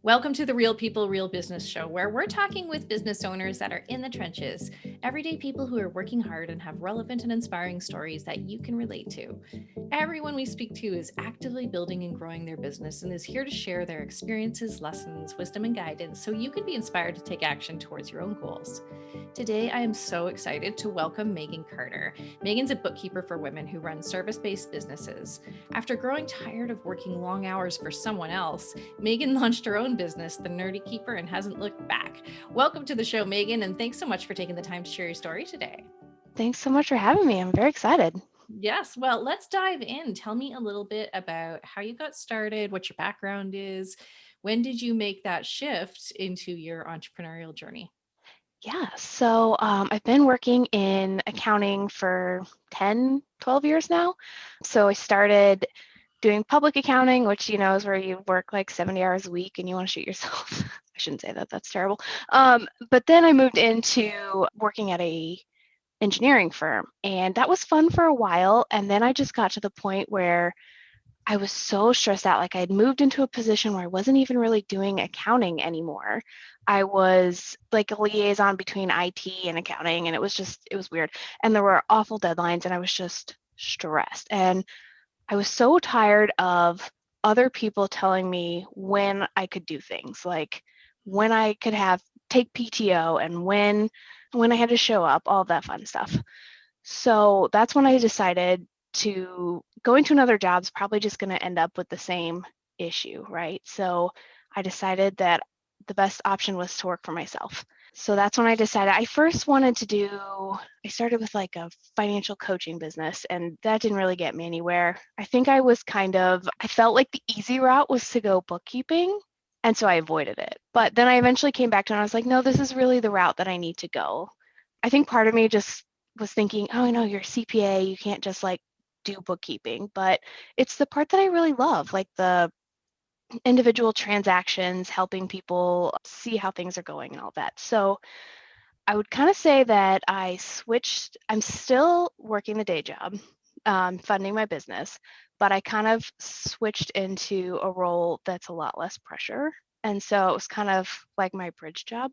Welcome to the Real People, Real Business show, where we're talking with business owners that are in the trenches, everyday people who are working hard and have relevant and inspiring stories that you can relate to. Everyone we speak to is actively building and growing their business and is here to share their experiences, lessons, wisdom, and guidance so you can be inspired to take action towards your own goals. Today, I am so excited to welcome Megan Carter. Megan's a bookkeeper for women who run service based businesses. After growing tired of working long hours for someone else, Megan launched her own business, The Nerdy Keeper, and hasn't looked back. Welcome to the show, Megan, and thanks so much for taking the time to share your story today. Thanks so much for having me. I'm very excited. Yes, well, let's dive in. Tell me a little bit about how you got started, what your background is. When did you make that shift into your entrepreneurial journey? Yeah, so I've been working in accounting for 10, 12 years now. So I started doing public accounting, which, is where you work like 70 hours a week and you want to shoot yourself. I shouldn't say that, that's terrible. But then I moved into working at a engineering firm, and that was fun for a while. And then I just got to the point where I was so stressed out. Like I'd moved into a position where I wasn't even really doing accounting anymore. I was like a liaison between IT and accounting, and it was weird. And there were awful deadlines, and I was just stressed. And I was so tired of other people telling me when I could do things, like when I could have take PTO and when I had to show up, all of that fun stuff. So that's when I decided to going to another job is probably just going to end up with the same issue, right? So I decided that the best option was to work for myself. So that's when I decided I first wanted to I started with like a financial coaching business, and that didn't really get me anywhere. I think I felt like the easy route was to go bookkeeping. And so I avoided it. But then I eventually came back to it and I was like, no, this is really the route that I need to go. I think part of me just was thinking, oh, no, you're a CPA, you can't just like do bookkeeping. But it's the part that I really love, like the individual transactions, helping people see how things are going and all that. So I would kind of say that I'm still working the day job, funding my business, but I kind of switched into a role that's a lot less pressure. And so it was kind of like my bridge job.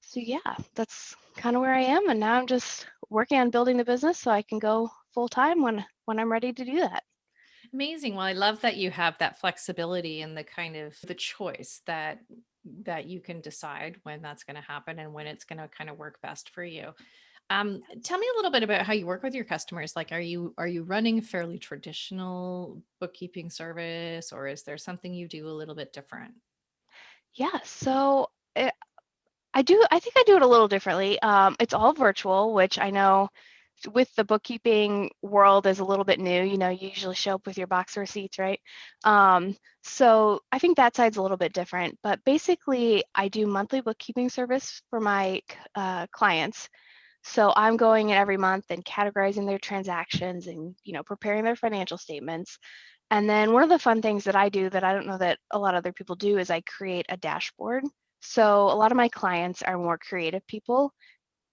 So yeah, that's kind of where I am, and now I'm just working on building the business so I can go full time when I'm ready to do that. Amazing. Well, I love that you have that flexibility and the kind of the choice that you can decide when that's going to happen and when it's going to kind of work best for you. Tell me a little bit about how you work with your customers. Like, are you running a fairly traditional bookkeeping service, or is there something you do a little bit different? Yeah, so I think I do it a little differently. It's all virtual, which I know with the bookkeeping world is a little bit new. You usually show up with your box of receipts, right? So I think that side's a little bit different. But basically, I do monthly bookkeeping service for my clients. So I'm going in every month and categorizing their transactions and, preparing their financial statements. And then one of the fun things that I do that I don't know that a lot of other people do is I create a dashboard. So a lot of my clients are more creative people.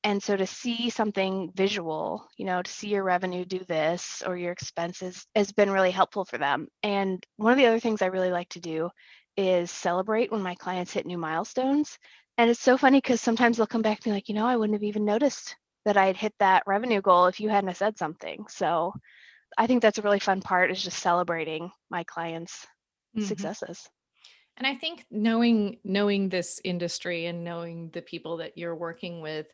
And so to see something visual, to see your revenue do this or your expenses has been really helpful for them. And one of the other things I really like to do is celebrate when my clients hit new milestones. And it's so funny because sometimes they'll come back to me like, I wouldn't have even noticed that I'd hit that revenue goal if you hadn't have said something. So I think that's a really fun part is just celebrating my clients' Mhm. successes. And I think knowing this industry and knowing the people that you're working with,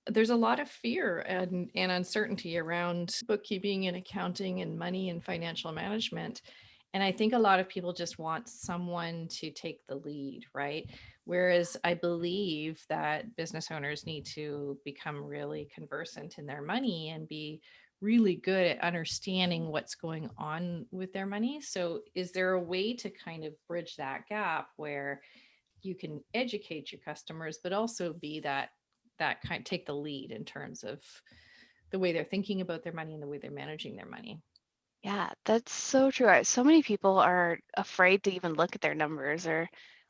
there's a lot of fear and uncertainty around bookkeeping and accounting and money and financial management. And I think a lot of people just want someone to take the lead, right? Whereas I believe that business owners need to become really conversant in their money and be really good at understanding what's going on with their money. So, is there a way to kind of bridge that gap where you can educate your customers, but also be that kind take the lead in terms of the way they're thinking about their money and the way they're managing their money? Yeah, that's so true. So many people are afraid to even look at their numbers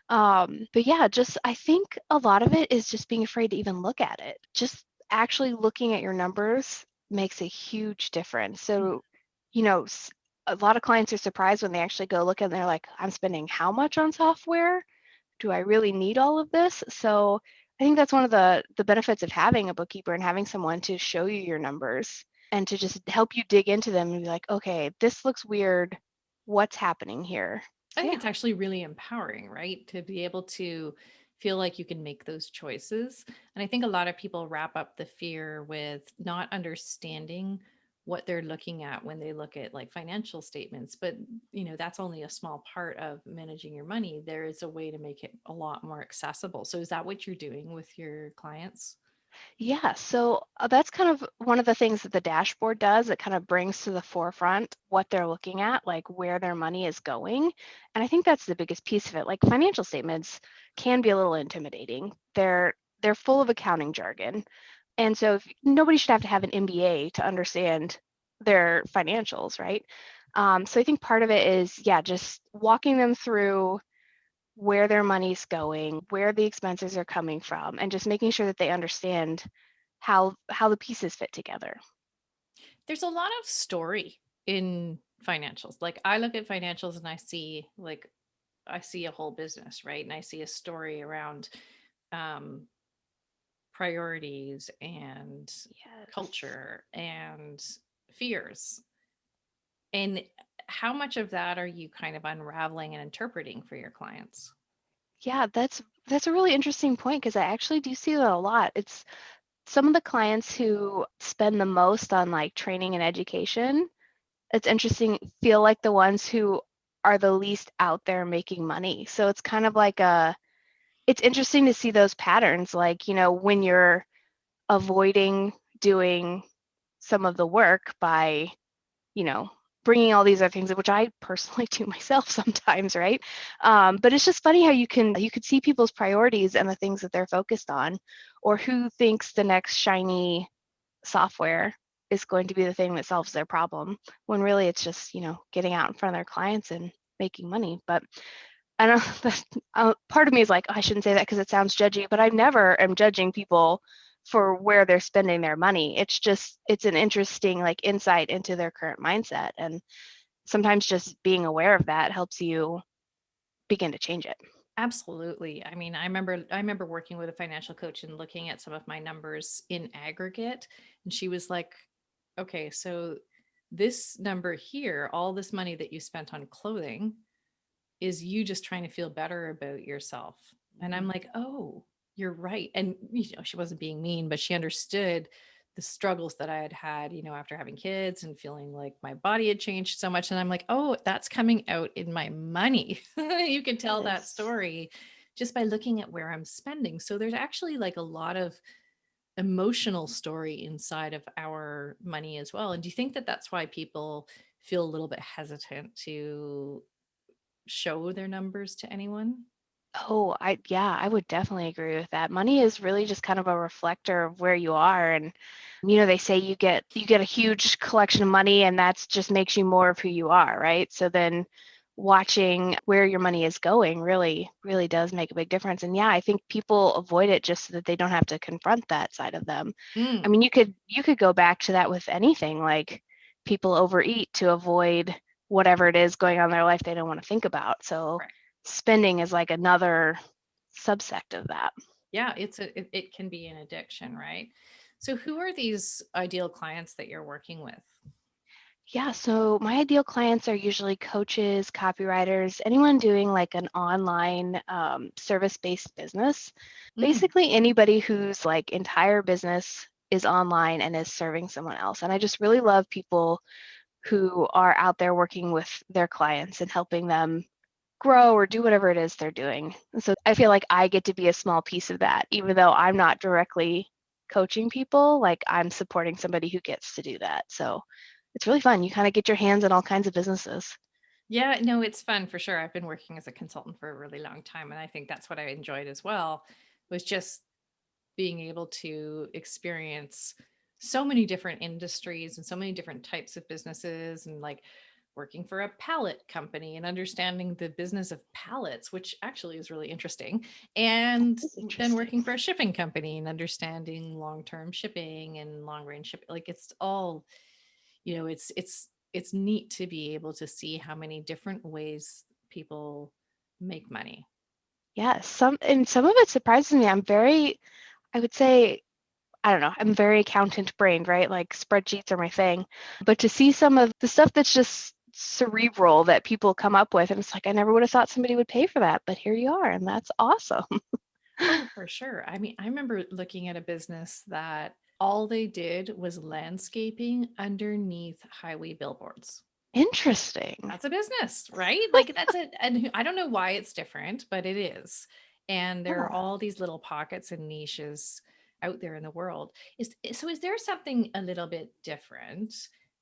but yeah, just I think a lot of it is just being afraid to even look at it. Just actually looking at your numbers makes a huge difference. So, you know, s- a lot of clients are surprised when they actually go look and they're like, I'm spending how much on software? do I really need all of this? So I think that's one of the benefits of having a bookkeeper and having someone to show you your numbers and to just help you dig into them and be like, okay, this looks weird. What's happening here? I So think yeah. it's actually really empowering, right? To be able to feel like you can make those choices. And I think a lot of people wrap up the fear with not understanding what they're looking at when they look at like financial statements. But, that's only a small part of managing your money. There is a way to make it a lot more accessible. So is that what you're doing with your clients? Yeah, so that's kind of one of the things that the dashboard does. It kind of brings to the forefront what they're looking at, like where their money is going. And I think that's the biggest piece of it. Like financial statements can be a little intimidating. They're full of accounting jargon. And so if, nobody should have to have an MBA to understand their financials, right? So I think part of it is, yeah, just walking them through where their money's going, where the expenses are coming from, and just making sure that they understand how the pieces fit together. There's a lot of story in financials. Like I look at financials and I see a whole business, right? And I see a story around um, priorities and Yes. culture and fears. And how much of that are you kind of unraveling and interpreting for your clients? Yeah, that's a really interesting point because I actually do see that a lot. It's some of the clients who spend the most on like training and education. It's interesting, feel like the ones who are the least out there making money. So it's kind of like it's interesting to see those patterns, like, when you're avoiding doing some of the work by, you know, bringing all these other things, which I personally do myself sometimes, right? But it's just funny how you could see people's priorities and the things that they're focused on, or who thinks the next shiny software is going to be the thing that solves their problem, when really it's just, getting out in front of their clients and making money. But I don't know, part of me is like, oh, I shouldn't say that because it sounds judgy, but I never am judging people for where they're spending their money. It's just, it's an interesting like insight into their current mindset. And sometimes just being aware of that helps you begin to change it. Absolutely. I mean, I remember working with a financial coach and looking at some of my numbers in aggregate, and she was like, "Okay, so this number here, all this money that you spent on clothing is you just trying to feel better about yourself." And I'm Mhm. like, "Oh, you're right." And she wasn't being mean, but she understood the struggles that I had had, after having kids and feeling like my body had changed so much. And I'm like, "Oh, that's coming out in my money." You can tell that Yes. story just by looking at where I'm spending. So there's actually like a lot of emotional story inside of our money as well. And do you think that that's why people feel a little bit hesitant to show their numbers to anyone? Oh, yeah, I would definitely agree with that. Money is really just kind of a reflector of where you are. And, they say you get a huge collection of money and that's just makes you more of who you are, right? So then watching where your money is going really, really does make a big difference. And yeah, I think people avoid it just so that they don't have to confront that side of them. I Mm, mean, you could go back to that with anything, like people overeat to avoid whatever it is going on in their life they don't want to think about. So right. spending is like another subsect of that. Yeah, it can be an addiction, right? So who are these ideal clients that you're working with? Yeah, so my ideal clients are usually coaches, copywriters, anyone doing like an online service-based business. Mm, Basically, anybody whose like entire business is online and is serving someone else. And I just really love people who are out there working with their clients and helping them grow or do whatever it is they're doing. And so I feel like I get to be a small piece of that, even though I'm not directly coaching people, like I'm supporting somebody who gets to do that. So it's really fun. You kind of get your hands in all kinds of businesses. yeah, no, it's fun for sure. I've been working as a consultant for a really long time, and I think that's what I enjoyed as well, was just being able to experience so many different industries and so many different types of businesses, and like working for a pallet company and understanding the business of pallets, which actually is really interesting, and It's then interesting. working for a shipping company and understanding long-term shipping and long range shipping. Like it's all, it's neat to be able to see how many different ways people make money. Yes, some of it surprises me. I would say, I don't know, I'm very accountant brained, right? Like spreadsheets are my thing. But to see some of the stuff that's just cerebral that people come up with, and it's like, I never would have thought somebody would pay for that, but here you are, and that's awesome. Oh, for sure. I mean, I remember looking at a business that all they did was landscaping underneath highway billboards. Interesting. That's a business, right? Like that's it. And I don't know why it's different, but it is. And there are Yeah. all these little pockets and niches out there in the world. Is there something a little bit different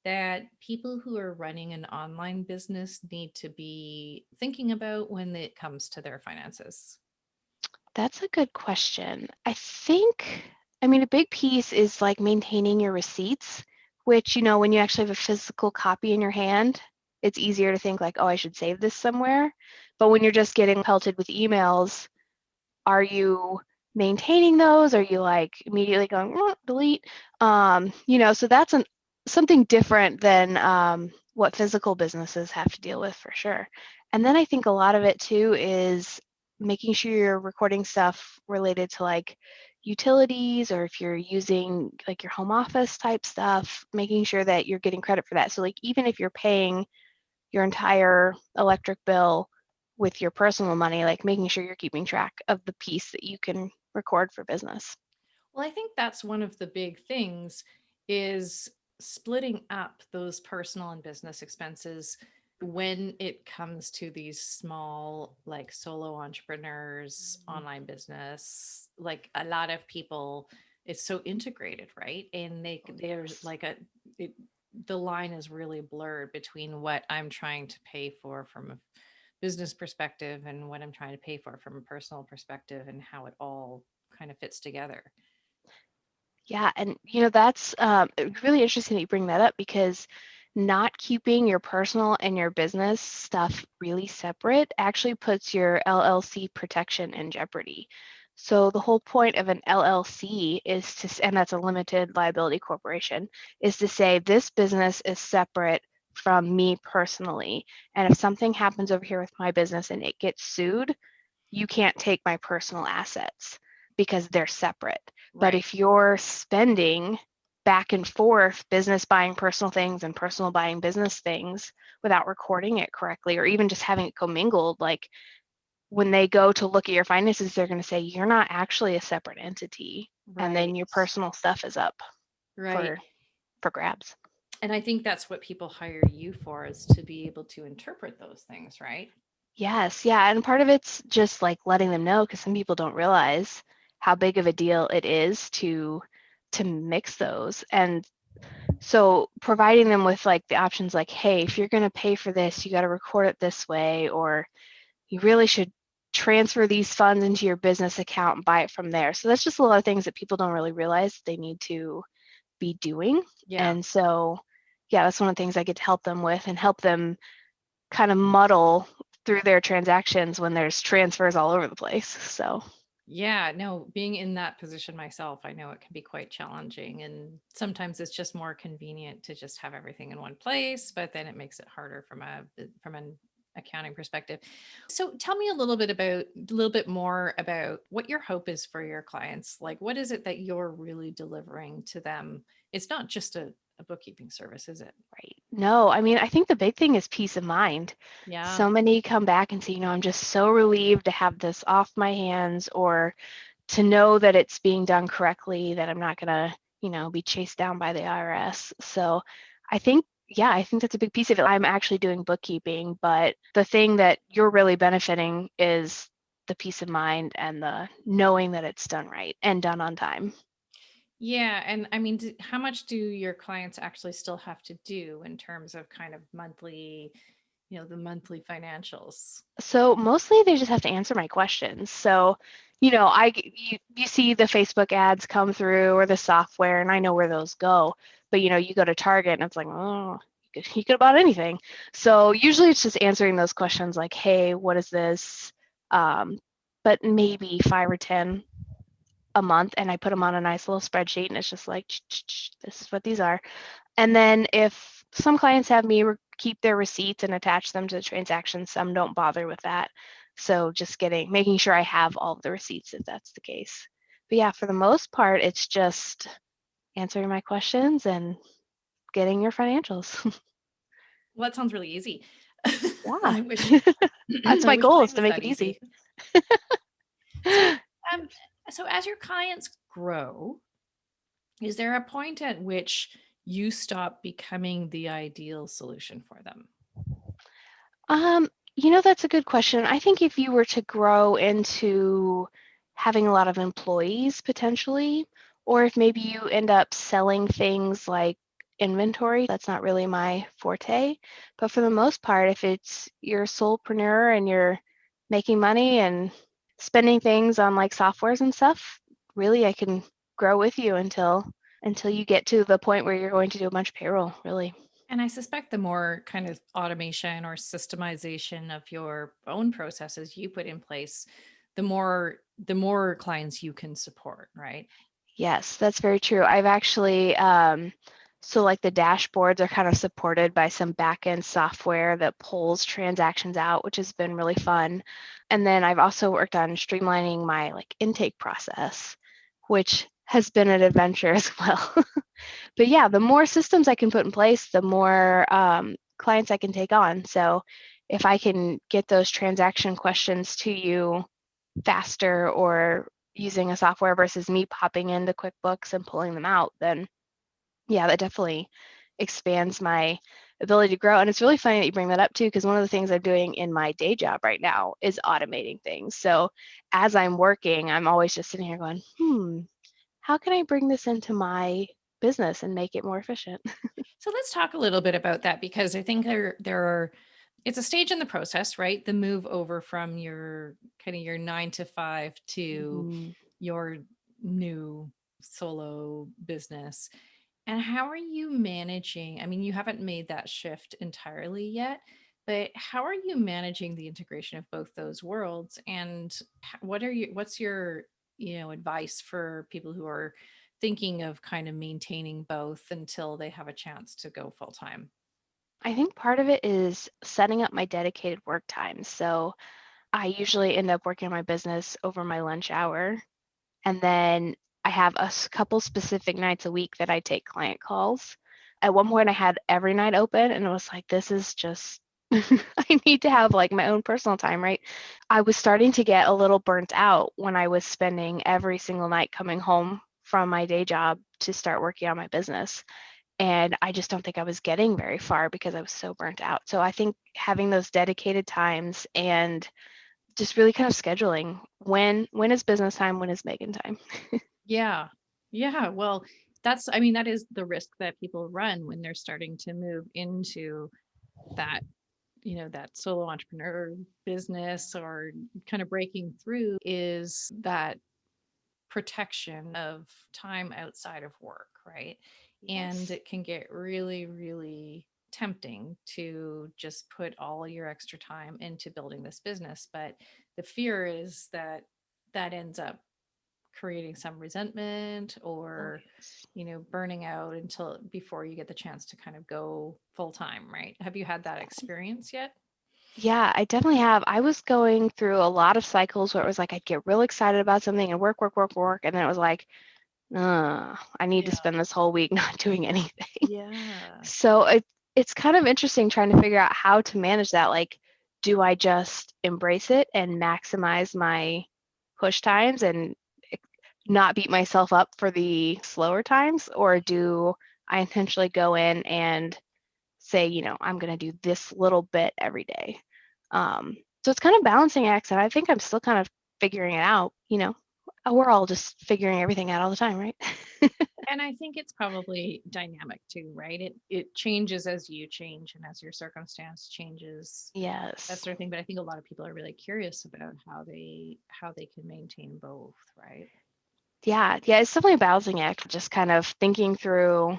that people who are running an online business need to be thinking about when it comes to their finances? That's a good question. I mean, a big piece is like maintaining your receipts, which, when you actually have a physical copy in your hand, it's easier to think like, oh, I should save this somewhere. But when you're just getting pelted with emails, are you maintaining those? Are you like immediately going delete? So that's something different than what physical businesses have to deal with for sure. And then I think a lot of it too is making sure you're recording stuff related to like utilities, or if you're using like your home office type stuff, making sure that you're getting credit for that. So like even if you're paying your entire electric bill with your personal money, like making sure you're keeping track of the piece that you can record for business. Well, I think that's one of the big things is splitting up those personal and business expenses when it comes to these small like solo entrepreneurs, online business. Like a lot of people, it's so integrated, right? And Oh, there's yes. like it, the line is really blurred between what I'm trying to pay for from a business perspective and what I'm trying to pay for from a personal perspective, and how it all kind of fits together. Yeah, and that's really interesting that you bring that up, because not keeping your personal and your business stuff really separate actually puts your LLC protection in jeopardy. So the whole point of an LLC is and that's a limited liability corporation, is to say this business is separate from me personally. And if something happens over here with my business and it gets sued, you can't take my personal assets because they're separate. But Right. if you're spending back and forth, business buying personal things and personal buying business things without recording it correctly, or even just having it commingled, like when they go to look at your finances, they're going to say you're not actually a separate entity. And then Right. your personal stuff is up Right. for for grabs. And I think that's what people hire you for, is to be able to interpret those things, right? Yes, yeah, and part of it's just like letting them know, because some people don't realize how big of a deal it is to mix those. And so providing them with like the options like, hey, if you're going to pay for this, you got to record it this way, or you really should transfer these funds into your business account and buy it from there. So that's just a lot of things that people don't really realize they need to be doing. Yeah. And so, yeah, that's one of the things I get to help them with, and help them kind of muddle through their transactions when there's transfers all over the place. So, Yeah, no, being in that position myself, I know it can be quite challenging. And sometimes it's just more convenient to just have everything in one place, but then it makes it harder from an accounting perspective. So tell me a little bit more about what your hope is for your clients. Like what is it that you're really delivering to them? It's not just a bookkeeping service, is it? right. No, I mean, I think the big thing is peace of mind. Yeah. So many come back and say, I'm just so relieved to have this off my hands, or to know that it's being done correctly, that I'm not going to, be chased down by the IRS. So I think, yeah, I think that's a big piece of it. I'm actually doing bookkeeping, but the thing that you're really benefiting is the peace of mind and the knowing that it's done right and done on time. Yeah, and I mean, how much do your clients actually still have to do in terms of kind of monthly, the monthly financials? So mostly they just have to answer my questions. So, you see the Facebook ads come through, or the software, and I know where those go. But you go to Target and it's like, oh, you could have bought anything. So usually it's just answering those questions like, hey, what is this? Um, but maybe 5 or 10 a month, and I put them on a nice little spreadsheet, and it's just like, this is what these are. And then if some clients have me keep their receipts and attach them to the transaction, some don't bother with that. So just making sure I have all of the receipts if that's the case. But yeah, for the most part, it's just answering my questions and getting your financials. Well, that sounds really easy. Yeah. I wish That's I my wish goal is mine to was make that it easy. easy. So, um, so as your clients grow, is there a point at which you stop becoming the ideal solution for them? Um, that's a good question. I think if you were to grow into having a lot of employees potentially, or if maybe you end up selling things like inventory, that's not really my forte. But for the most part, if it's you're a solopreneur and you're making money and spending things on like softwares and stuff, really I can grow with you until you get to the point where you're going to do a bunch of payroll, really. And I suspect the more kind of automation or systemization of your own processes you put in place, the more clients you can support, right? Yes, that's very true. I've actually, so like the dashboards are kind of supported by some backend software that pulls transactions out, which has been really fun. And then I've also worked on streamlining my like intake process, which has been an adventure as well. But yeah, the more systems I can put in place, the more clients I can take on. So if I can get those transaction questions to you faster or using a software versus me popping into QuickBooks and pulling them out, then yeah, that definitely expands my ability to grow. And it's really funny that you bring that up too, because one of the things I'm doing in my day job right now is automating things. So as I'm working, I'm always just sitting here going, how can I bring this into my business and make it more efficient? So let's talk a little bit about that because I think there are it's a stage in the process, right? The move over from your kind of your 9 to 5 to Mhm. your new solo business. And how are you managing? I mean, you haven't made that shift entirely yet, but how are you managing the integration of both those worlds? And what's your, advice for people who are thinking of kind of maintaining both until they have a chance to go full time? I think part of it is setting up my dedicated work times. So I usually end up working on my business over my lunch hour. And then I have couple specific nights a week that I take client calls. At one point, I had every night open, and it was like, this is just, I need to have like my own personal time, right? I was starting to get a little burnt out when I was spending every single night coming home from my day job to start working on my business. And I just don't think I was getting very far because I was so burnt out. So I think having those dedicated times and just really kind of scheduling when is business time, when is Megan time. Yeah. Yeah. Well, I mean, that is the risk that people run when they're starting to move into that, that solo entrepreneur business or kind of breaking through is that protection of time outside of work, right? And Yes. it can get really, really tempting to just put all your extra time into building this business. But the fear is that that ends up creating some resentment Oh or, yes. burning out until before you get the chance to kind of go full time, right? Have you had that experience yet? Yeah, I definitely have. I was going through a lot of cycles where it was like I'd get real excited about something and work, work, work, work, and then it was like, I need to Yeah. spend this whole week not doing anything. Yeah. So it's kind of interesting trying to figure out how to manage that. Like, do I just embrace it and maximize my push times and not beat myself up for the slower times, or do I intentionally go in and say, I'm going to do this little bit every day? So it's kind of balancing acts, and I think I'm still kind of figuring it out. We're all just figuring everything out all the time, right? And I think it's probably dynamic too, right? It changes as you change and as your circumstance changes, that Yes. sort of thing. But I think a lot of people are really curious about how they can maintain both, right? Yeah, yeah, it's definitely a balancing act, just kind of thinking through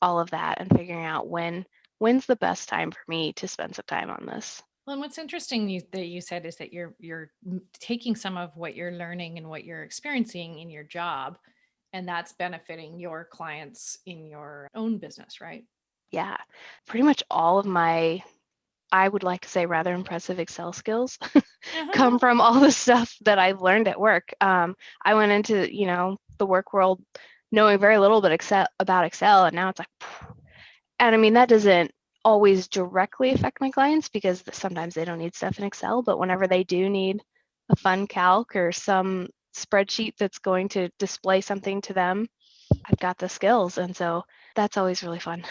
all of that and figuring out when's the best time for me to spend some time on this. Well, and what's interesting that you said is that you're taking some of what you're learning and what you're experiencing in your job, and that's benefiting your clients in your own business, right? Yeah, pretty much all of my I would like to say, rather impressive Excel skills come Uh-huh. from all the stuff that I've learned at work. I went into, the work world knowing very little about Excel, and now it's like, and I mean, that doesn't always directly affect my clients because sometimes they don't need stuff in Excel, but whenever they do need a fun calc or some spreadsheet that's going to display something to them, I've got the skills. And so that's always really fun.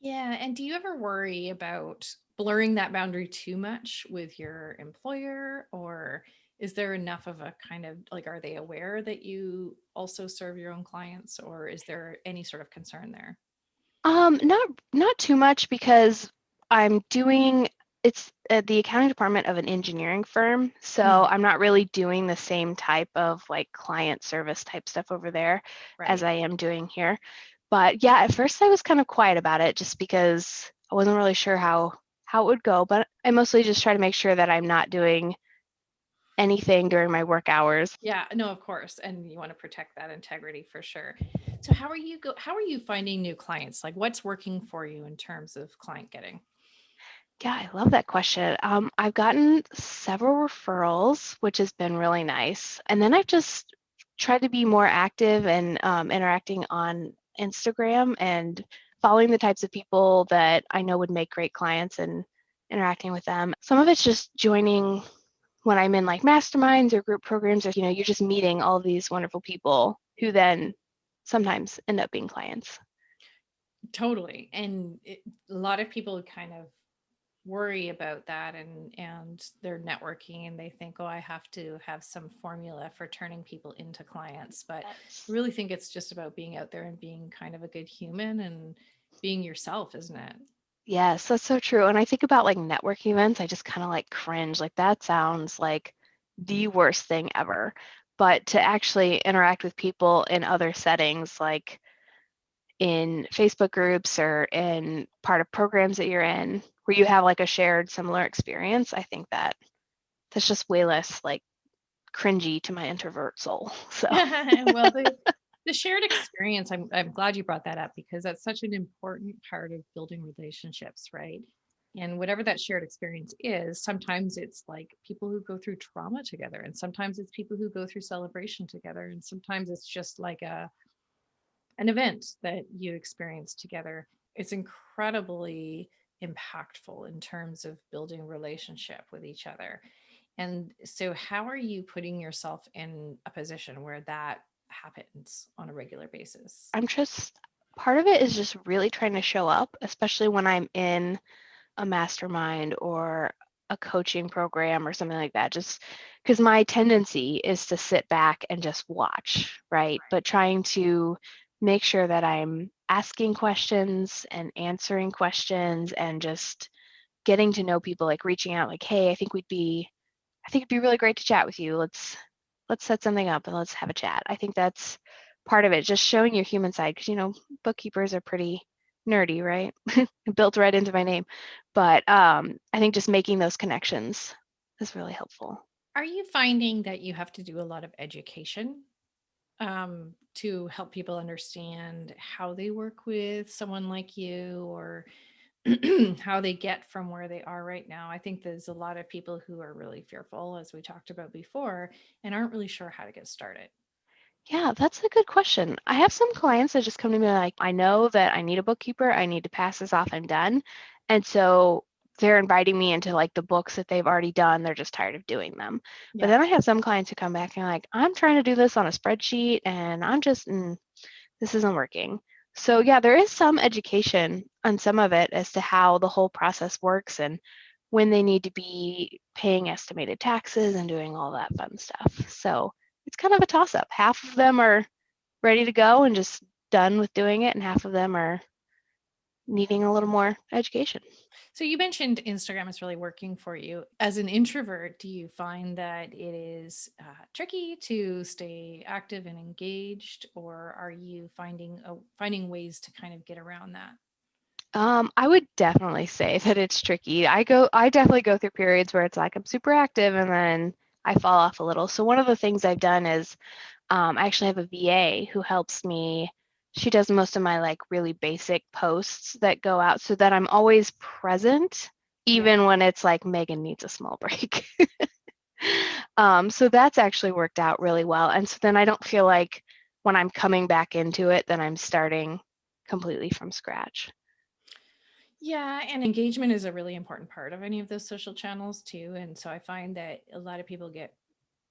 Yeah, and do you ever worry about blurring that boundary too much with your employer, or is there enough of a kind of like, are they aware that you also serve your own clients, or is there any sort of concern there? Not too much because I'm doing it's at the accounting department of an engineering firm, so Mm, I'm not really doing the same type of like client service type stuff over there as right. I am doing here. But yeah, at first I was kind of quiet about it just because I wasn't really sure how it would go, but I mostly just try to make sure that I'm not doing anything during my work hours. Yeah, no, of course. And you want to protect that integrity for sure. So how are you finding new clients? Like what's working for you in terms of client getting? Yeah, I love that question. I've gotten several referrals, which has been really nice. And then I've just tried to be more active and interacting on Instagram and following the types of people that I know would make great clients and interacting with them. Some of it's just joining when I'm in like masterminds or group programs, or you're just meeting all of these wonderful people who then sometimes end up being clients. Totally. And a lot of people kind of worry about that and they're networking and they think, oh, I have to have some formula for turning people into clients, but I Yes. really think it's just about being out there and being kind of a good human and being yourself, isn't it? Yes, that's so true. And I think about like networking events, I just kind of like cringe. Like that sounds like the worst thing ever. But to actually interact with people in other settings, like in Facebook groups or in part of programs that you're in, where you have like a shared similar experience, I think that's just way less like cringy to my introvert soul. So Well, the shared experience, I'm glad you brought that up because that's such an important part of building relationships, right? And whatever that shared experience is, sometimes it's like people who go through trauma together, and sometimes it's people who go through celebration together, and sometimes it's just like an event that you experience together. It's incredibly impactful in terms of building relationship with each other. And so, how are you putting yourself in a position where that happens on a regular basis? I'm just, part of it is just really trying to show up, especially when I'm in a mastermind or a coaching program or something like that, just because my tendency is to sit back and just watch, right? But trying to make sure that I'm asking questions and answering questions and just getting to know people, like reaching out, like, hey, I think it'd be really great to chat with you. Let's set something up and let's have a chat. I think that's part of it, just showing your human side, because bookkeepers are pretty nerdy, right? Built right into my name. But I think just making those connections is really helpful. Are you finding that you have to do a lot of education to help people understand how they work with someone like you or how they get from where they are right now? I think there's a lot of people who are really fearful, as we talked about before, and aren't really sure how to get started. Yeah, that's a good question. I have some clients that just come to me like, I know that I need a bookkeeper. I need to pass this off and done. And so they're inviting me into like the books that they've already done. They're just tired of doing them. But Yeah. then I have some clients who come back and like, I'm trying to do this on a spreadsheet and this isn't working. So yeah, there is some education on some of it as to how the whole process works and when they need to be paying estimated taxes and doing all that fun stuff. So it's kind of a toss up. Half of them are ready to go and just done with doing it, and half of them are needing a little more education. So you mentioned Instagram is really working for you. As an introvert, do you find that it is tricky to stay active and engaged, or are you finding ways to kind of get around that? I would definitely say that it's tricky. I definitely go through periods where it's like I'm super active and then I fall off a little. So one of the things I've done is I actually have a VA who helps me. She does most of my like really basic posts that go out so that I'm always present, Yeah. even when it's like Megan needs a small break. So that's actually worked out really well. And so then I don't feel like when I'm coming back into it, then I'm starting completely from scratch. Yeah, and engagement is a really important part of any of those social channels too. And so I find that a lot of people get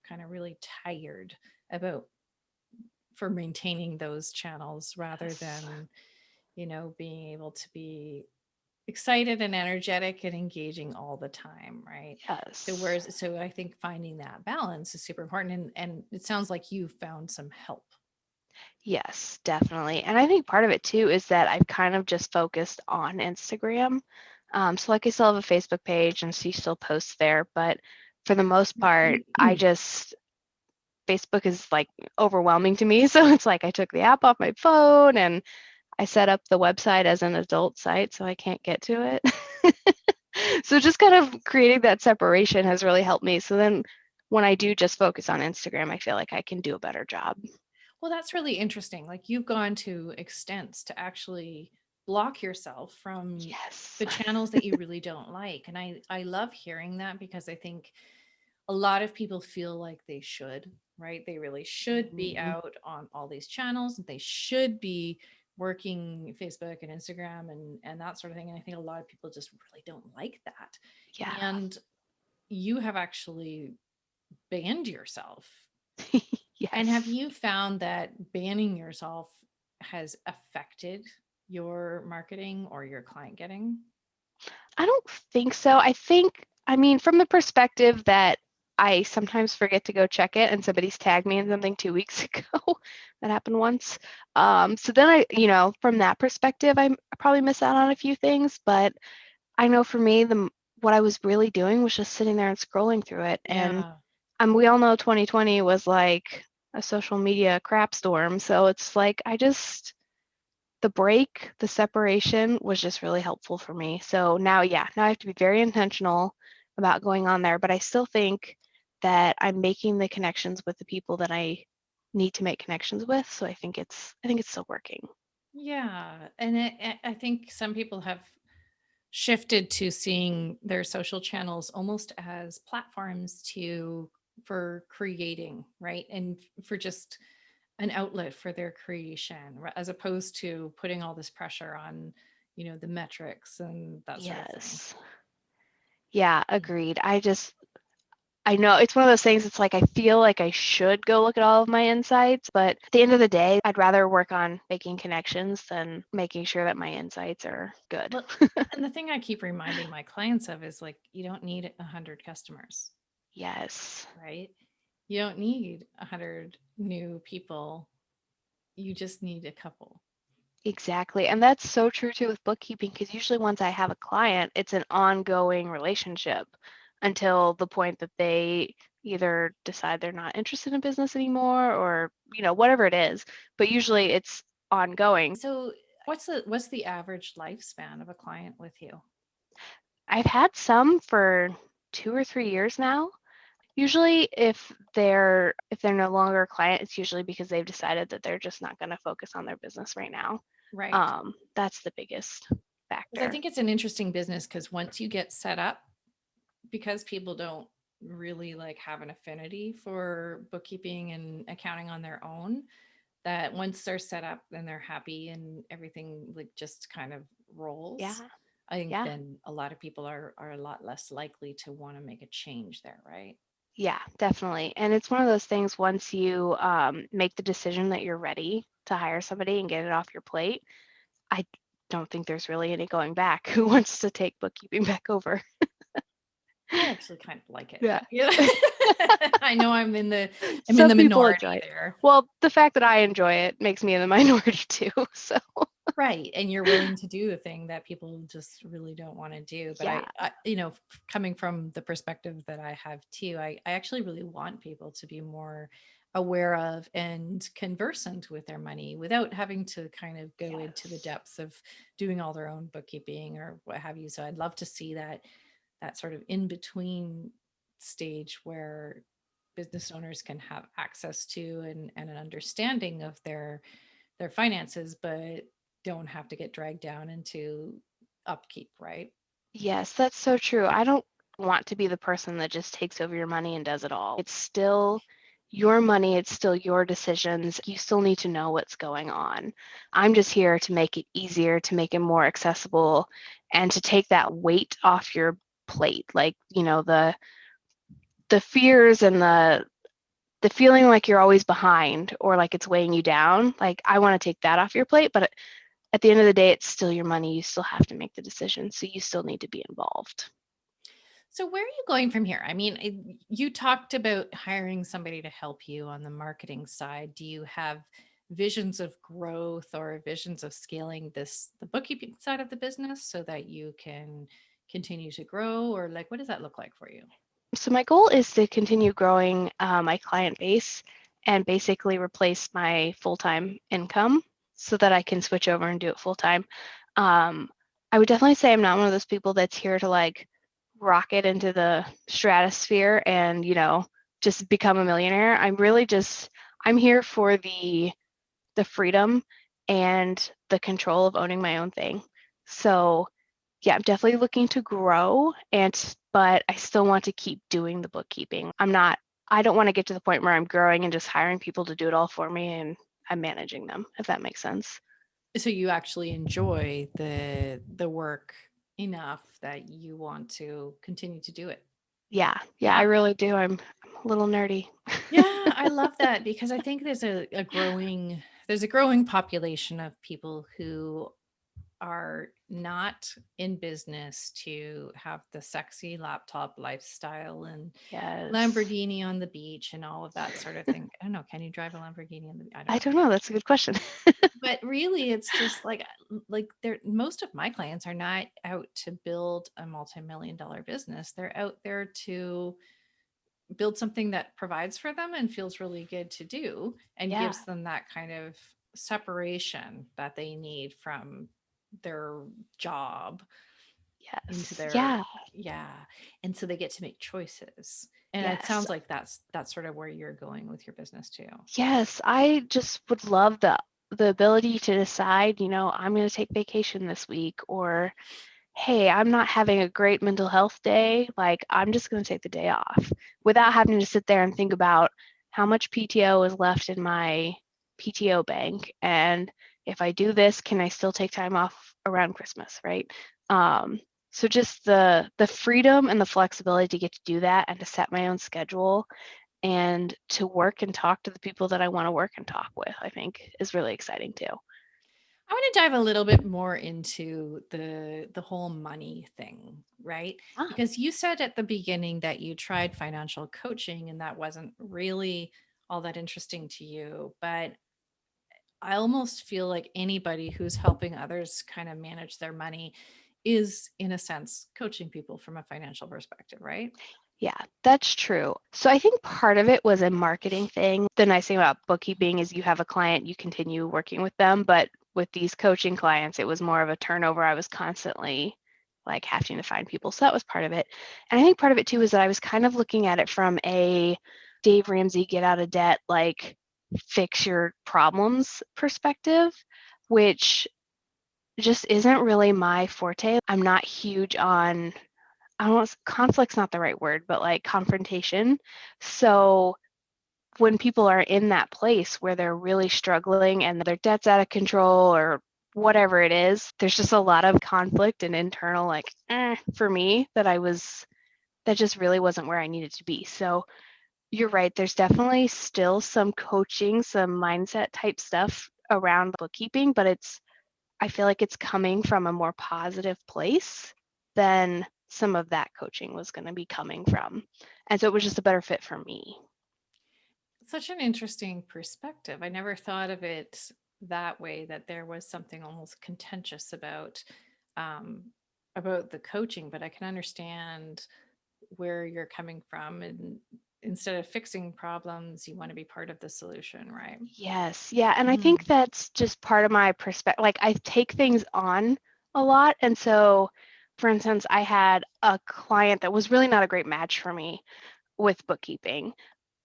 kind of really tired about for maintaining those channels rather Yes. than, being able to be excited and energetic and engaging all the time, right? Yes. So I think finding that balance is super important, and it sounds like you found some help. Yes, definitely. And I think part of it too is that I've kind of just focused on Instagram. So like I still have a Facebook page and she still posts there, but for the most part, I just Facebook is like overwhelming to me. So it's like I took the app off my phone and I set up the website as an adult site so I can't get to it. So just kind of creating that separation has really helped me. So then when I do just focus on Instagram, I feel like I can do a better job. Well, that's really interesting. Like you've gone to extents to actually block yourself from Yes. the channels that you really don't like. And I love hearing that because I think a lot of people feel like they should, right? They really should be Mhm. out on all these channels. They should be working Facebook and Instagram and that sort of thing. And I think a lot of people just really don't like that. Yeah. And you have actually banned yourself. And have Yes. you found that banning yourself has affected your marketing or your client getting? I don't think so. I mean, from the perspective that I sometimes forget to go check it and somebody's tagged me in something 2 weeks ago. That happened once. So then from that perspective, I probably miss out on a few things, but I know for me, what I was really doing was just sitting there and scrolling through it. And Yeah. we all know 2020 was like a social media crap storm. So it's like the break, the separation was just really helpful for me. So now, yeah, now I have to be very intentional about going on there, but I still think that I'm making the connections with the people that I need to make connections with. So I think it's still working. Yeah. And I think some people have shifted to seeing their social channels almost as platforms for creating, right? And for just an outlet for their creation, as opposed to putting all this pressure on, the metrics and that sort of thing. Yes. Yeah, agreed. I know it's one of those things, it's like I feel like I should go look at all of my insights, but at the end of the day, I'd rather work on making connections than making sure that my insights are good. Well, and the thing I keep reminding my clients of is like, you don't need 100 customers, Yes, right? You don't need 100 new people. You just need a couple. exactly. And that's so true too with bookkeeping because usually once I have a client, it's an ongoing relationship until the point that they either decide they're not interested in business anymore or, whatever it is. But usually it's ongoing. So, what's the average lifespan of a client with you? I've had some for 2 or 3 years now. Usually if they're no longer a client, it's usually because they've decided that they're just not going to focus on their business right now. Right. That's the biggest 'Cause I factor. think it's an interesting business because once you get set up, because people don't really like have an affinity for bookkeeping and accounting on their own, that once they're set up and they're happy and everything like just kind of rolls, Yeah. I think Yeah. then a lot of people are a lot less likely to want to make a change there, right? Yeah, definitely. And it's one of those things once you make the decision that you're ready to hire somebody and get it off your plate, I don't think there's really any going back. Who wants to take bookkeeping back over? I actually kind of like it, Yeah. but yeah. I know I'm in the Some people enjoy minority it. there. Well, the fact that I enjoy it makes me in the minority too. So, Right, and you're willing to do the thing that people just really don't wanna do, but yeah. coming from the perspective that I have too, I actually really want people to be more aware of and conversant with their money without having to kind of go into the Yes. depths of doing all their own bookkeeping or what have you, so I'd love to see that sort of in between stage where business owners can have access to and an understanding of their finances, but don't have to get dragged down into upkeep, right? Yes, that's so true. I don't want to be the person that just takes over your money and does it all. It's still your money, it's still your decisions. You still need to know what's going on. I'm just here to make it easier, to make it more accessible, and to take that weight off your plate. Like, the fears and the feeling like you're always behind or like it's weighing you down. Like, I want to take that off your plate, but at the end of the day, it's still your money. You still have to make the decision, so you still need to be involved. So where are you going from here? I mean, you talked about hiring somebody to help you on the marketing side. Do you have visions of growth or visions of scaling the bookkeeping side of the business so that you can continue to grow, or like what does that look like for you? So my goal is to continue growing my client base and basically replace my full-time income so that I can switch over and do it full-time. Um, I would definitely say I'm not one of those people that's here to like rocket into the stratosphere and, just become a millionaire. I'm here for the freedom and the control of owning my own thing. So yeah, I'm definitely looking to grow but I still want to keep doing the bookkeeping. I don't want to get to the point where I'm growing and just hiring people to do it all for me and I'm managing them, if that makes sense. So you actually enjoy the work enough that you want to continue to do it. Yeah, yeah, I Yeah. really do. I'm a little nerdy. Yeah, I love that because I think there's a growing population of people who are not in business to have the sexy laptop lifestyle and Yes. Lamborghini on the beach and all of that sort of thing. I don't know. Can you drive a Lamborghini on the? I don't I know. don't know. That's a good question. But really, it's just like they're most of my clients are not out to build a multi-million dollar business. They're out there to build something that provides for them and feels really good to do and Yeah. gives them that kind of separation that they need from their job into Yes. their Yeah. yeah, and so they get to make choices, and it Yes. sounds like that's sort of where you're going with your business too. Yes. I just would love the ability to decide, I'm going to take vacation this week, or hey, I'm not having a great mental health day, like I'm just going to take the day off without having to sit there and think about how much PTO is left in my PTO bank. And if I do this, can I still take time off around Christmas, right? Um, so just the freedom and the flexibility to get to do that and to set my own schedule and to work and talk to the people that I want to work and talk with, I think is really exciting too. I want to dive a little bit more into the whole money thing, right? Ah, Because you said at the beginning that you tried financial coaching and that wasn't really all that interesting to you, but I almost feel like anybody who's helping others kind of manage their money is, in a sense, coaching people from a financial perspective, right? yeah, that's true. So I think part of it was a marketing thing. The nice thing about bookkeeping is you have a client, you continue working with them, but with these coaching clients, it was more of a turnover. I was constantly like having to find people. So that was part of it. And I think part of it too is that I was kind of looking at it from a Dave Ramsey get out of debt, like fix your problems perspective, which just isn't really my forte. I'm not huge on, I don't want, conflict's not the right word, but like confrontation. So when people are in that place where they're really struggling and their debt's out of control or whatever it is, there's just a lot of conflict and internal like for me that just really wasn't where I needed to be. So you're right, there's definitely still some coaching, some mindset type stuff around bookkeeping, but I feel like it's coming from a more positive place than some of that coaching was going to be coming from. And so it was just a better fit for me. Such an interesting perspective. I never thought of it that way, that there was something almost contentious um, about the coaching, but I can understand where you're coming from. And instead of fixing problems, you want to be part of the solution, right? Yes. Yeah. And I think Mhm. that's just part of my perspective. Like I take things on a lot. And so, for instance, I had a client that was really not a great match for me with bookkeeping.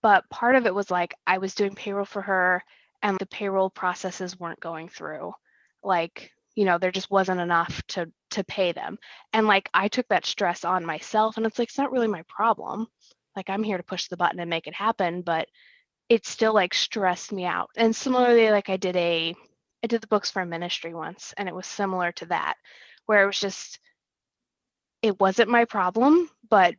But part of it was like I was doing payroll for her and the payroll processes weren't going through. Like, there just wasn't enough to to pay them. And like I took that stress on myself, and it's like it's not really my problem. Like I'm here to push the button and make it happen, but it still like stressed me out. And similarly, like I did the books for a ministry once, and it was similar to that, where it was just it wasn't my problem, but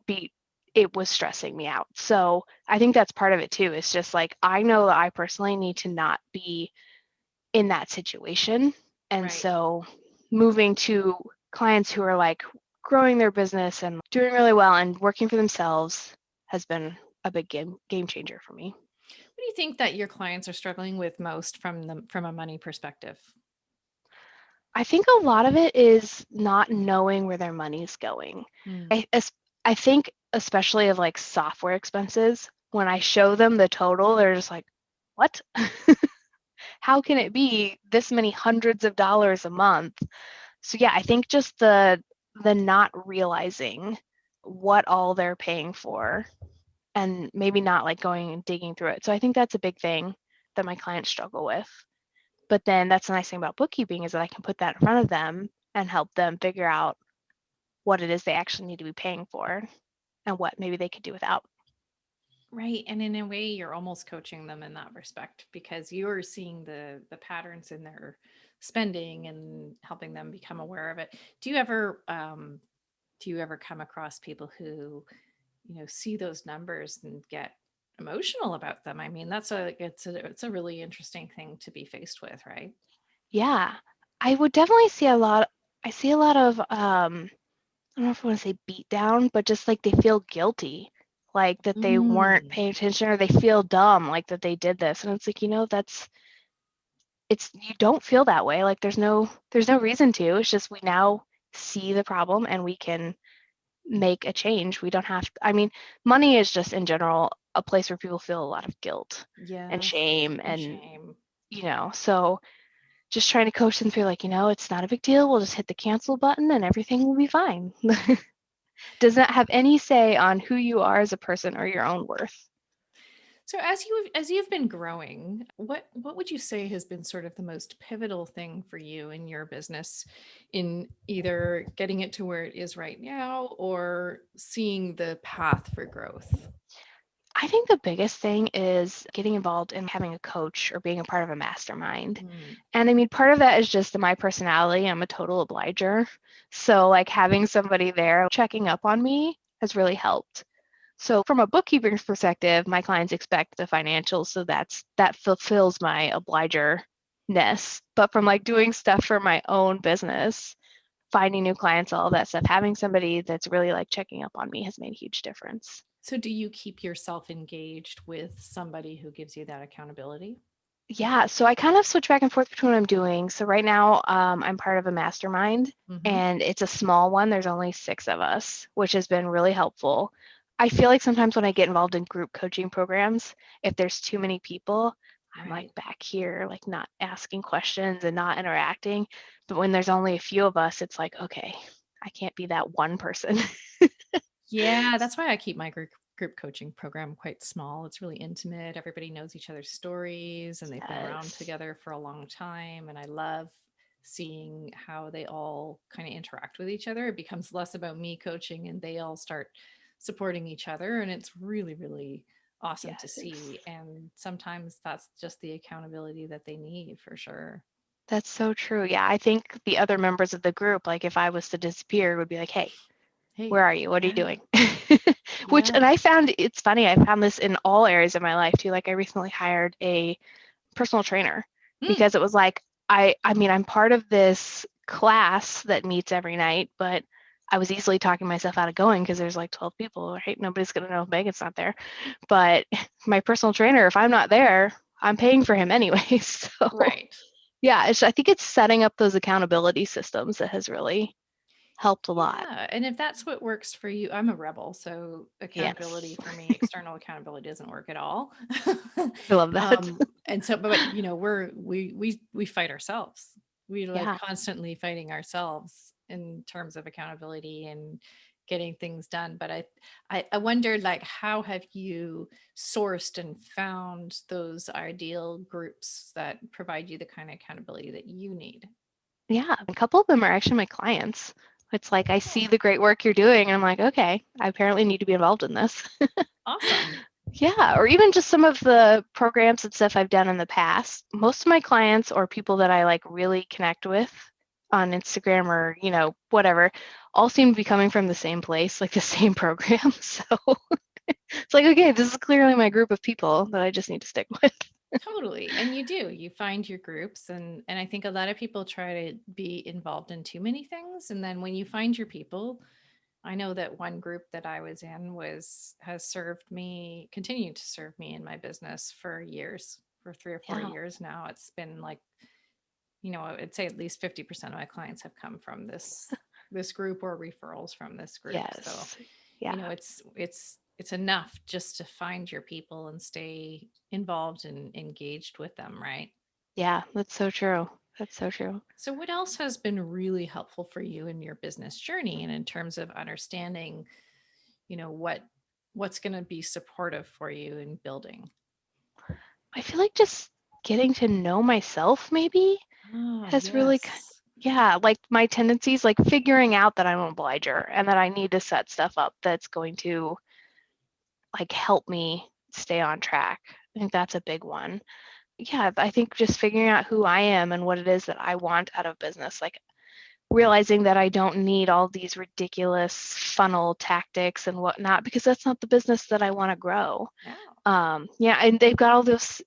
it was stressing me out. So I think that's part of it too. It's just like I know that I personally need to not be in that situation. And Right. so moving to clients who are like growing their business and doing really well and working for themselves has been a big game changer for me. What do you think that your clients are struggling with most from a money perspective? I think a lot of it is not knowing where their money's going. Mm. I, es- I think especially of like software expenses, when I show them the total, they're just like, what? How can it be this many hundreds of dollars a month? So yeah, I think just the not realizing what all they're paying for and maybe not like going and digging through it. So I think that's a big thing that my clients struggle with. But then that's the nice thing about bookkeeping is that I can put that in front of them and help them figure out what it is they actually need to be paying for and what maybe they could do without. Right. And in a way, you're almost coaching them in that respect because you're seeing the patterns in their spending and helping them become aware of it. Do you ever come across people who, see those numbers and get emotional about them? I mean, it's a really interesting thing to be faced with, right? Yeah. I would definitely see a lot I see a lot of I don't know if I want to say beat down, but just like they feel guilty, like that they weren't Mm. paying attention or they feel dumb, like that they did this. And it's like, it's you don't feel that way. Like there's no reason to. It's just we now see the problem and we can make a change. We don't have to, I mean, money is just in general a place where people feel a lot of guilt and Yes. shame And and shame. so just trying to coach them through like, it's not a big deal. We'll just hit the cancel button and everything will be fine. Does not have any say on who you are as a person or your own worth. So as you've been growing, what would you say has been sort of the most pivotal thing for you in your business in either getting it to where it is right now or seeing the path for growth? I think the biggest thing is getting involved in having a coach or being a part of a mastermind. Mm. And I mean, part of that is just my personality. I'm a total obliger. So, like, having somebody there checking up on me has really helped. So, from a bookkeeping perspective, my clients expect the financials. So, that fulfills my obligerness. But from like doing stuff for my own business, finding new clients, all of that stuff, having somebody that's really like checking up on me has made a huge difference. So do you keep yourself engaged with somebody who gives you that accountability? Yeah, so I kind of switch back and forth between what I'm doing. So right now, I'm part of a mastermind, Hmm. and it's a small one. There's only 6 of us, which has been really helpful. I feel like sometimes when I get involved in group coaching programs, if there's too many people, I'm like Right. back here, like not asking questions and not interacting. But when there's only a few of us, it's like, okay, I can't be that one person. Yeah, that's why I keep my group coaching program quite small. It's really intimate. Everybody knows each other's stories and they've been around Yes. together for a long time. And I love seeing how they all kind of interact with each other. It becomes less about me coaching and they all start supporting each other. And it's really, really awesome to Yes. see. And sometimes that's just the accountability that they need for sure. That's so true. Yeah, I think the other members of the group, like if I was to disappear, would be like, hey, where Hey, are you? What are you yeah, doing? And yeah. I found it's funny, I found this in all areas of my life too. Like I recently hired a personal trainer Mm, because it was like, I mean, I'm part of this class that meets every night, but I was easily talking myself out of going because there's like 12 people, right? Nobody's gonna know if Megan's not there. But my personal trainer, if I'm not there, I'm paying for him anyway. So right. yeah, I think it's setting up those accountability systems that has really helped a lot. Yeah, and if that's what works for you, I'm a rebel, so accountability Yes, for me, external accountability doesn't work at all. I love that. And so, but we fight ourselves. We like Yeah. constantly fighting ourselves in terms of accountability and getting things done. But I wondered like how have you sourced and found those ideal groups that provide you the kind of accountability that you need? Yeah, a couple of them are actually my clients. It's like I see Oh, the great work you're doing, and I'm like, okay, I apparently need to be involved in this. awesome. Yeah, or even just some of the programs and stuff I've done in the past. Most of my clients or people that I like really connect with on Instagram or, whatever, all seem to be coming from the same place, like the same program. So it's like, okay, this is clearly my group of people that I just need to stick with. Totally. And you do. You find your groups and I think a lot of people try to be involved in too many things and then when you find your people, I know that one group that I was in was has served me, continued to serve me in my business for years, for 3 or 4 Yeah. years now. It's been like, I'd say at least 50% of my clients have come from this group or referrals from this group. So, Yes. Yeah. it's enough just to find your people and stay involved and engaged with them, right? Yeah, that's so true. That's so true. So what else has been really helpful for you in your business journey and in terms of understanding, what's going to be supportive for you in building? I feel like just getting to know myself maybe Oh, has really, yes. yeah, like my tendencies, like figuring out that I'm an obliger and that I need to set stuff up that's going to like help me stay on track. I think that's a big one. Yeah, I think just figuring out who I am and what it is that I want out of business, like realizing that I don't need all these ridiculous funnel tactics and whatnot because that's not the business that I want to grow. Yeah. Yeah, and they've got all those,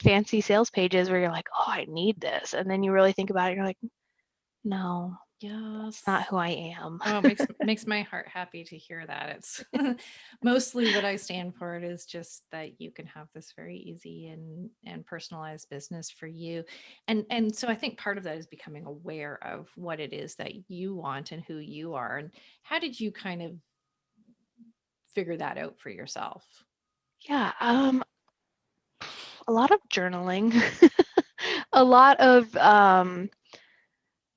fancy sales pages where you're like, oh, I need this. And then you really think about it, you're like, no, that's not Yes. who I am. Oh, it makes my heart happy to hear that. It's mostly what I stand for. It is just that you can have this very easy and personalized business for you. And so I think part of that is becoming aware of what it is that you want and who you are. And how did you kind of figure that out for yourself? Yeah, a lot of journaling, a lot of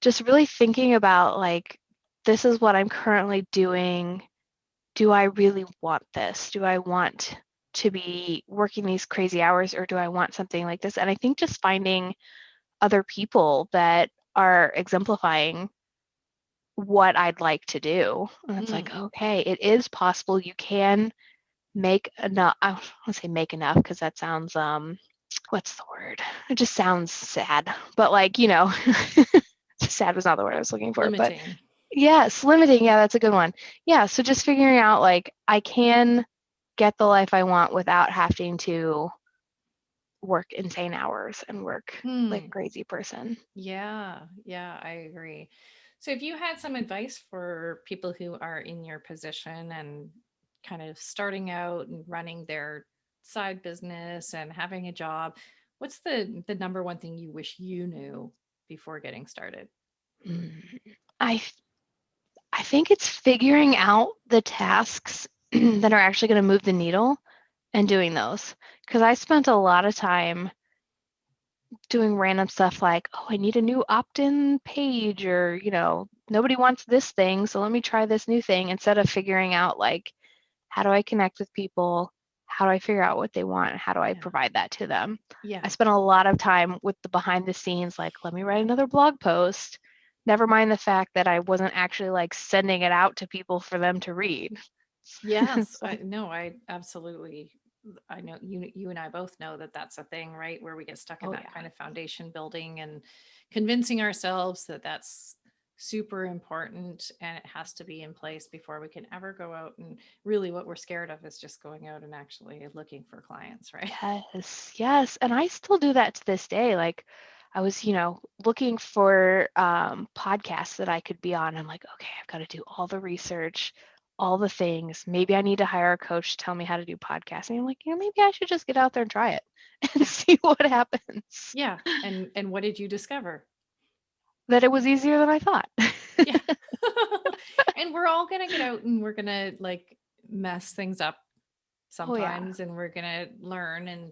just really thinking about like, this is what I'm currently doing. Do I really want this? Do I want to be working these crazy hours or do I want something like this? And I think just finding other people that are exemplifying what I'd like to do. And it's like, Mm, okay, it is possible you can make enough. I don't want to say make enough because that sounds what's the word? It just sounds sad. But like, sad was not the word I was looking for. But limiting. yes, limiting. Yeah, that's a good one. Yeah, so just figuring out like I can get the life I want without having to work insane hours and work like a Hmm. crazy person. Yeah, yeah, I agree. So if you had some advice for people who are in your position and kind of starting out and running their side business and having a job, what's the number one thing you wish you knew before getting started? Mm. I I think it's figuring out the tasks that are actually going to move the needle and doing those. Because I spent a lot of time doing random stuff like, oh, I need a new opt-in page, or, nobody wants this thing, so let me try this new thing instead of figuring out like, how do I connect with people? How do I figure out what they want? How do I Yeah. provide that to them? I Yeah. spent a lot of time with the behind the scenes, like, let me write another blog post. Never mind the fact that I wasn't actually like sending it out to people for them to read. Yes, So, I absolutely I know you and I both know that that's a thing, right? Where we get stuck in oh that yeah. kind of foundation building and convincing ourselves that that's super important and it has to be in place before we can ever go out and really what we're scared of is just going out and actually looking for clients, right? Yes, yes. And I still do that to this day. Like I was, looking for podcasts that I could be on. I'm like, okay, I've got to do all the research, all the things. Maybe I need to hire a coach to tell me how to do podcasting. I'm like, maybe I should just get out there and try it and Yeah. see what happens. Yeah. And what did you discover? That it was easier than I thought. Yeah. And we're all going to get out and we're going to like mess things up Oh yeah. sometimes and we're going to learn and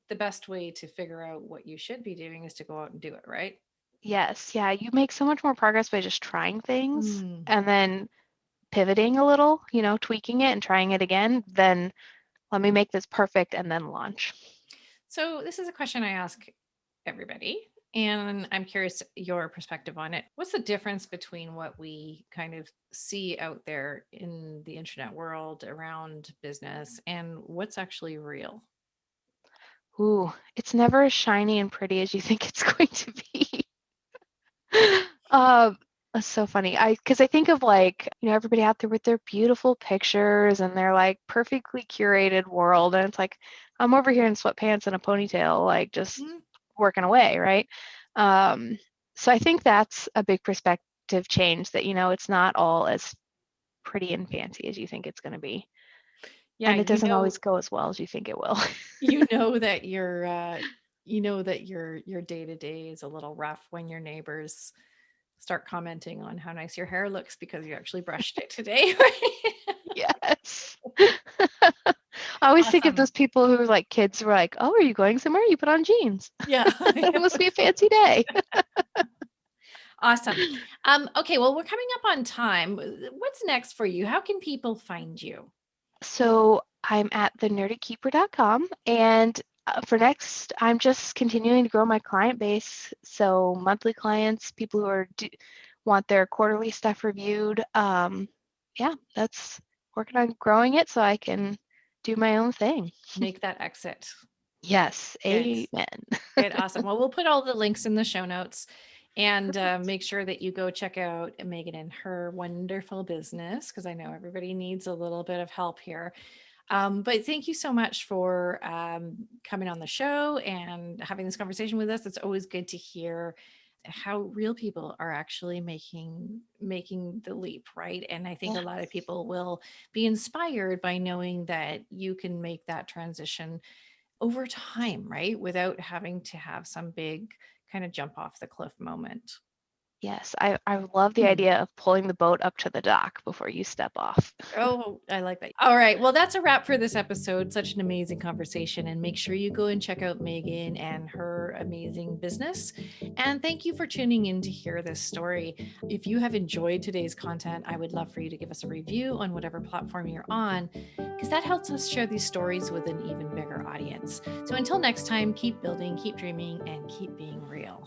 the best way to figure out what you should be doing is to go out and do it, right? Yes, yeah. You make so much more progress by just trying things Mm. and then pivoting a little, tweaking it and trying it again, then let me make this perfect and then launch. So this is a question I ask everybody. And I'm curious your perspective on it. What's the difference between what we kind of see out there in the internet world around business and what's actually real? Ooh, it's never as shiny and pretty as you think it's going to be. Um, that's so funny. Because I think of like, everybody out there with their beautiful pictures and their like perfectly curated world. And it's like, I'm over here in sweatpants and a ponytail, like just Mm, working away, right? Um, so I think that's a big perspective change that, it's not all as pretty and fancy as you think it's going to be. yeah, And it doesn't always go as well as you think it will. you know that your day to day is a little rough when your neighbors start commenting on how nice your hair looks because you actually brushed it today. Right? Yes. I always think of Awesome. those people who are like kids who are like, "Oh, are you going somewhere? You put on jeans. Yeah. It must be a fancy day." Awesome. Okay, well, we're coming up on time. What's next for you? How can people find you? So I'm at thenerdykeeper.com, and for next, I'm just continuing to grow my client base. So monthly clients, people who want their quarterly stuff reviewed. Yeah, that's working on growing it so I can do my own thing. Make that exit. Yes, Good. amen. Good. Awesome. Well, we'll put all the links in the show notes and Perfect. make sure that you go check out Megan and her wonderful business because I know everybody needs a little bit of help here. But thank you so much for coming on the show and having this conversation with us. It's always good to hear how real people are actually making the leap, right? And I think a Yeah. lot of people will be inspired by knowing that you can make that transition over time, right? Without having to have some big kind of jump off the cliff moment. Yes, I love the Hmm. idea of pulling the boat up to the dock before you step off. Oh, I like that. All right. Well, that's a wrap for this episode. Such an amazing conversation. And make sure you go and check out Megan and her amazing business. And thank you for tuning in to hear this story. If you have enjoyed today's content, I would love for you to give us a review on whatever platform you're on, because that helps us share these stories with an even bigger audience. So until next time, keep building, keep dreaming, and keep being real.